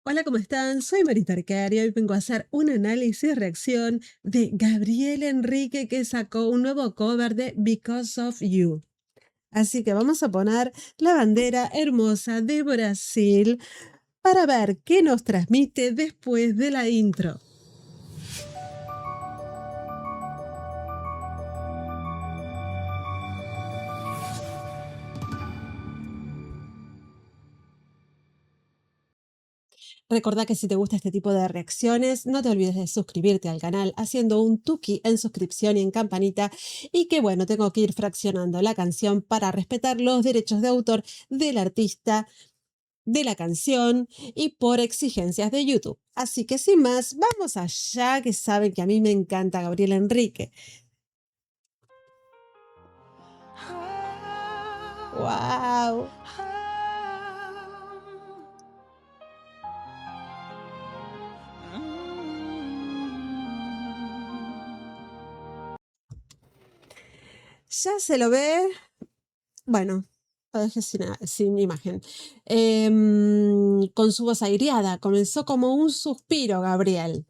Hola, ¿cómo están? Soy Marita Arcari y hoy vengo a hacer un análisis reacción de Gabriel Enrique que sacó un nuevo cover de Because of You. Así que vamos a poner la bandera hermosa de Brasil para ver qué nos transmite después de la intro. Recordá que si te gusta este tipo de reacciones, no te olvides de suscribirte al canal haciendo un tuki en suscripción y en campanita. Y que bueno, tengo que ir fraccionando la canción para respetar los derechos de autor del artista, de la canción y por exigencias de YouTube. Así que sin más, vamos allá, que saben que a mí me encanta Gabriel Enrique. ¡Wow! Ya se lo ve. Bueno, lo dejé sin imagen. Con su voz aireada, comenzó como un suspiro, Gabriel.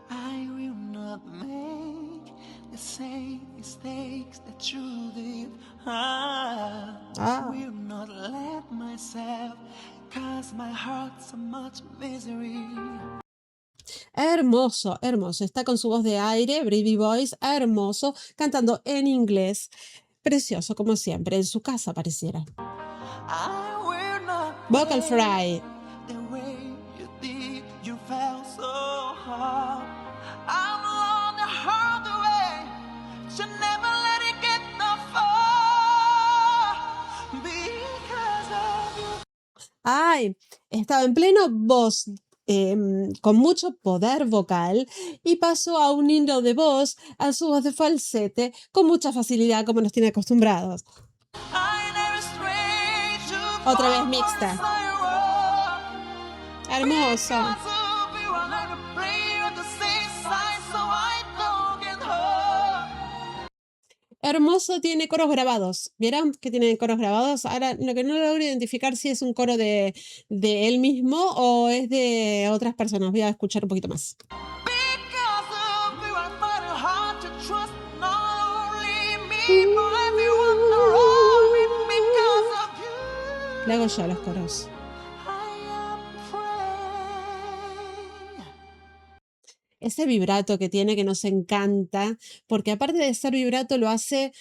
I will not make the same mistakes that you did. I Ah, will not let myself cause my heart so much misery. hermoso, hermoso. Está con su voz de aire, Baby Voice, hermoso, cantando en inglés. Precioso, como siempre, en su casa pareciera. I will not Vocal play fry. the way you did. You felt so hard. I'm on the hard way. Should never let it get too far because of you. Ay, estaba en pleno voz, con mucho poder vocal y pasó a un hilo de voz a su voz de falsete con mucha facilidad, como nos tiene acostumbrados. I never strayed too Otra vez far from the mixta. sidewalk. Hermoso. Because of you, I learned to pray on the safe side so I don't get hurt. Hermoso, tiene coros grabados. ¿Vieron que tiene coros grabados? Ahora, lo que no logro identificar si es un coro de él mismo o es de otras personas. Voy a escuchar un poquito más. Because of you, I find it hard to trust not only me, but everyone around me. Because of Le hago you, yo los coros. I am afraid. Ese vibrato que tiene que nos encanta, porque aparte de ser vibrato lo hace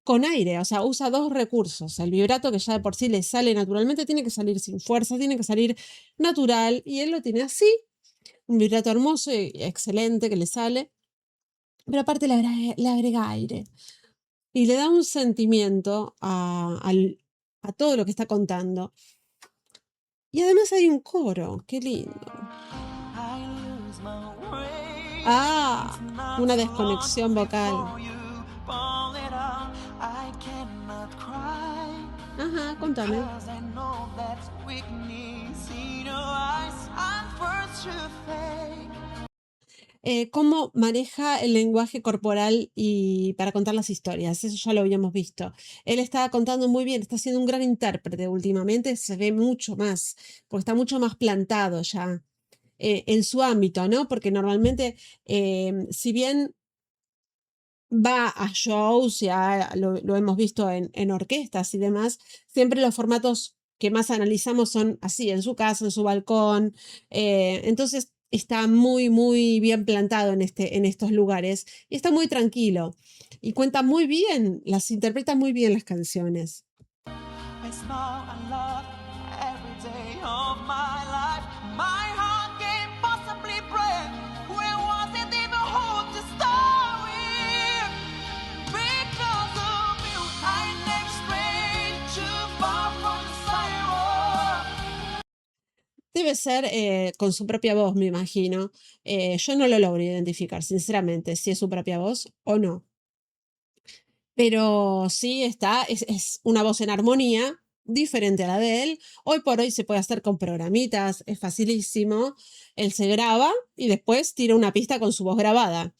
con aire, o sea, usa dos recursos. El vibrato que ya de por sí le sale naturalmente, tiene que salir sin fuerza, tiene que salir natural, y él lo tiene así, un vibrato hermoso y excelente que le sale, pero aparte le agrega aire y le da un sentimiento a todo lo que está contando. Y además hay un coro, qué lindo. I lose my way. It's Ah, not una too long desconexión vocal. before you pull it out. I cannot cry Ajá, contame. because I know that's weakness in your eyes. I'm first to fake. Cómo maneja el lenguaje corporal y para contar las historias, eso ya lo habíamos visto. Él está contando muy bien, está siendo un gran intérprete últimamente, se ve mucho más, porque está mucho más plantado ya en su ámbito, ¿no? Porque normalmente, si bien va a shows, ya lo hemos visto en orquestas y demás, siempre los formatos que más analizamos son así, en su casa, en su balcón. Entonces está muy, muy bien plantado en estos lugares y está muy tranquilo y cuenta muy bien, las interpreta muy bien las canciones. I smile and laugh every day of my life. My heart can't possibly break. Where was it even hold to start with? Because of you, I never strayed too far from the sidewalk. Debe ser con su propia voz, me imagino. Yo no lo logro identificar, sinceramente, si es su propia voz o no. Pero sí está, es una voz en armonía, diferente a la de él. Hoy por hoy se puede hacer con programitas, es facilísimo. Él se graba y después tira una pista con su voz grabada.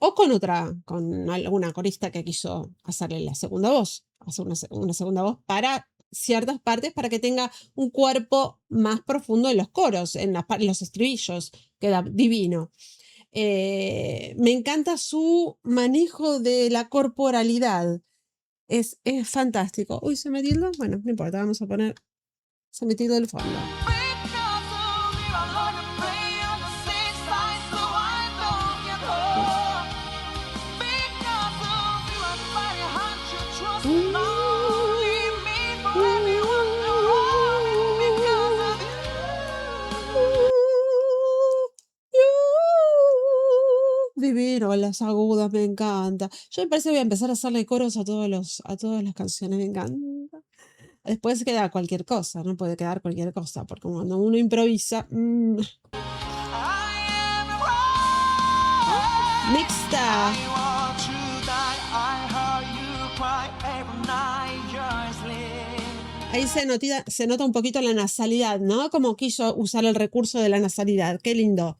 O con otra, con alguna corista que quiso hacerle la segunda voz, hacer una segunda voz para ciertas partes para que tenga un cuerpo más profundo en los coros, en los estribillos. Queda divino. Me encanta su manejo de la corporalidad. Es fantástico. Uy, ¿se me tilda? Bueno, no importa, vamos a poner. Se me tilda el fondo. Divino, las agudas, me encanta. Yo me parece que voy a empezar a hacerle coros a todas las canciones, me encanta. Después queda cualquier cosa, no puede quedar cualquier cosa, porque cuando uno improvisa. Mixta. Ahí se nota un poquito la nasalidad, ¿no? Como quiso usar el recurso de la nasalidad. Qué lindo.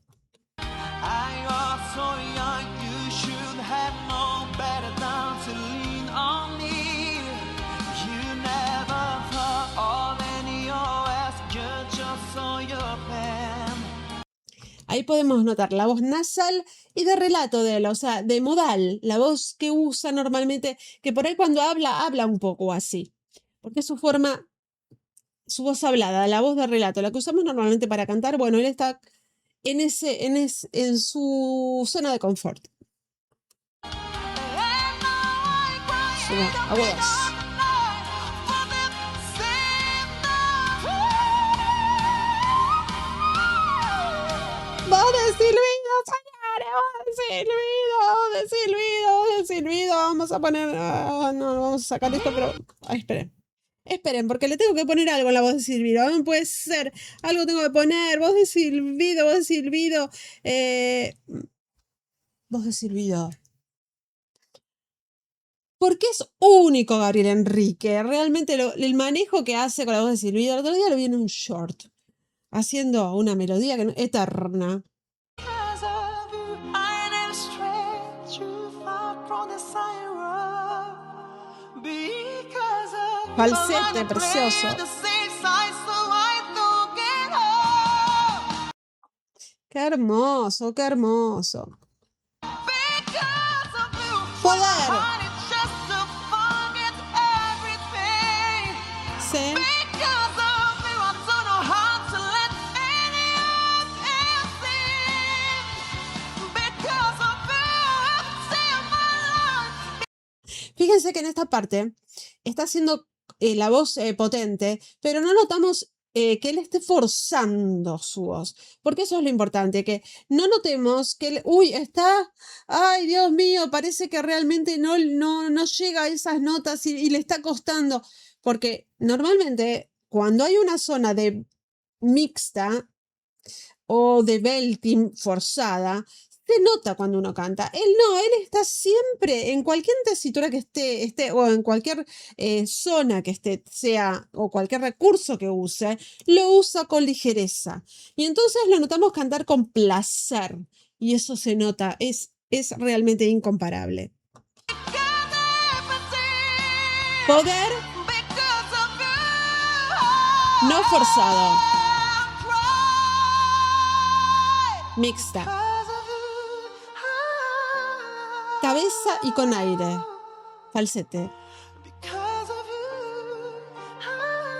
Ahí podemos notar la voz nasal y de relato de él, o sea, de modal, la voz que usa normalmente, que por ahí cuando habla un poco así, porque es su forma, su voz hablada, la voz de relato, la que usamos normalmente para cantar, bueno, él está en su zona de confort. Agudos. Voz de silbido, señores, voz de silbido. Vamos a poner. No, vamos a sacar esto, pero. Esperen, porque le tengo que poner algo en la voz de silbido. No puede ser. Algo tengo que poner. Voz de silbido. Voz de silbido. Porque es único Gabriel Enrique. Realmente el manejo que hace con la voz de silbido. El otro día lo vi en un short. Haciendo una melodía eterna. Falsete precioso. Qué hermoso, qué hermoso. Poder. Sí. Fíjense que en esta parte está haciendo la voz potente, pero no notamos que él esté forzando su voz, porque eso es lo importante, que no notemos que él, está, ay Dios mío, parece que realmente no llega a esas notas y le está costando, porque normalmente cuando hay una zona de mixta o de belting forzada, se nota cuando uno canta. Él no, él está siempre, en cualquier tesitura que esté o en cualquier zona que esté, sea, o cualquier recurso que use, lo usa con ligereza. Y entonces lo notamos cantar con placer. Y eso se nota, es realmente incomparable. Poder no forzado. Mixta. Cabeza y con aire. Falsete.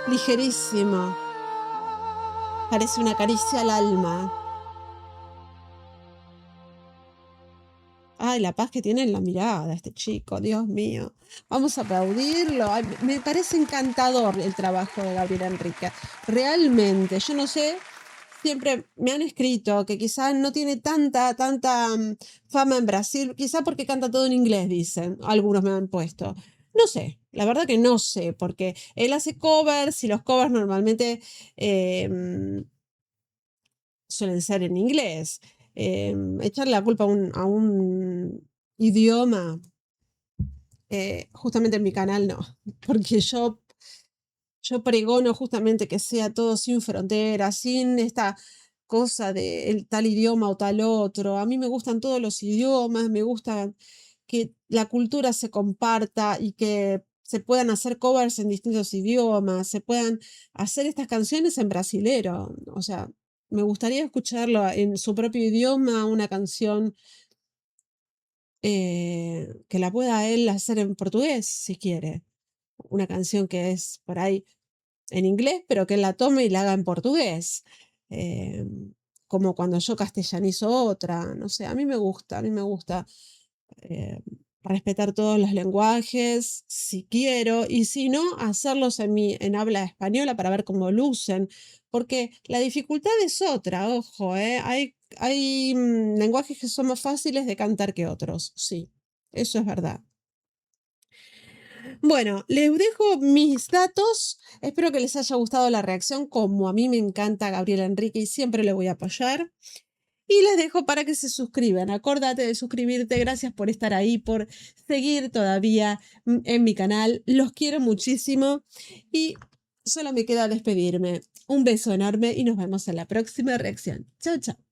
Ligerísimo. Parece una caricia al alma. Ay, la paz que tiene en la mirada este chico, Dios mío. Vamos a aplaudirlo. Ay, me parece encantador el trabajo de Gabriel Enrique. Realmente, yo no sé, siempre me han escrito que quizás no tiene tanta fama en Brasil, quizás porque canta todo en inglés, dicen. Algunos me han puesto. No sé, la verdad que no sé, porque él hace covers y los covers normalmente suelen ser en inglés. Echarle la culpa a un idioma, justamente en mi canal no, porque yo pregono justamente que sea todo sin fronteras, sin esta cosa de el tal idioma o tal otro. A mí me gustan todos los idiomas, me gusta que la cultura se comparta y que se puedan hacer covers en distintos idiomas, se puedan hacer estas canciones en brasilero. O sea, me gustaría escucharlo en su propio idioma, una canción que la pueda él hacer en portugués, si quiere. Una canción que es por ahí en inglés, pero que él la tome y la haga en portugués. Como cuando yo castellanizo otra, no sé, a mí me gusta eh, respetar todos los lenguajes, si quiero, y si no, hacerlos en habla española para ver cómo lucen, porque la dificultad es otra, ojo, hay lenguajes que son más fáciles de cantar que otros, sí, eso es verdad. Bueno, les dejo mis datos. Espero que les haya gustado la reacción, como a mí me encanta Gabriela Enrique y siempre le voy a apoyar. Y les dejo para que se suscriban. Acordate de suscribirte. Gracias por estar ahí, por seguir todavía en mi canal. Los quiero muchísimo y solo me queda despedirme. Un beso enorme y nos vemos en la próxima reacción. Chao, chao.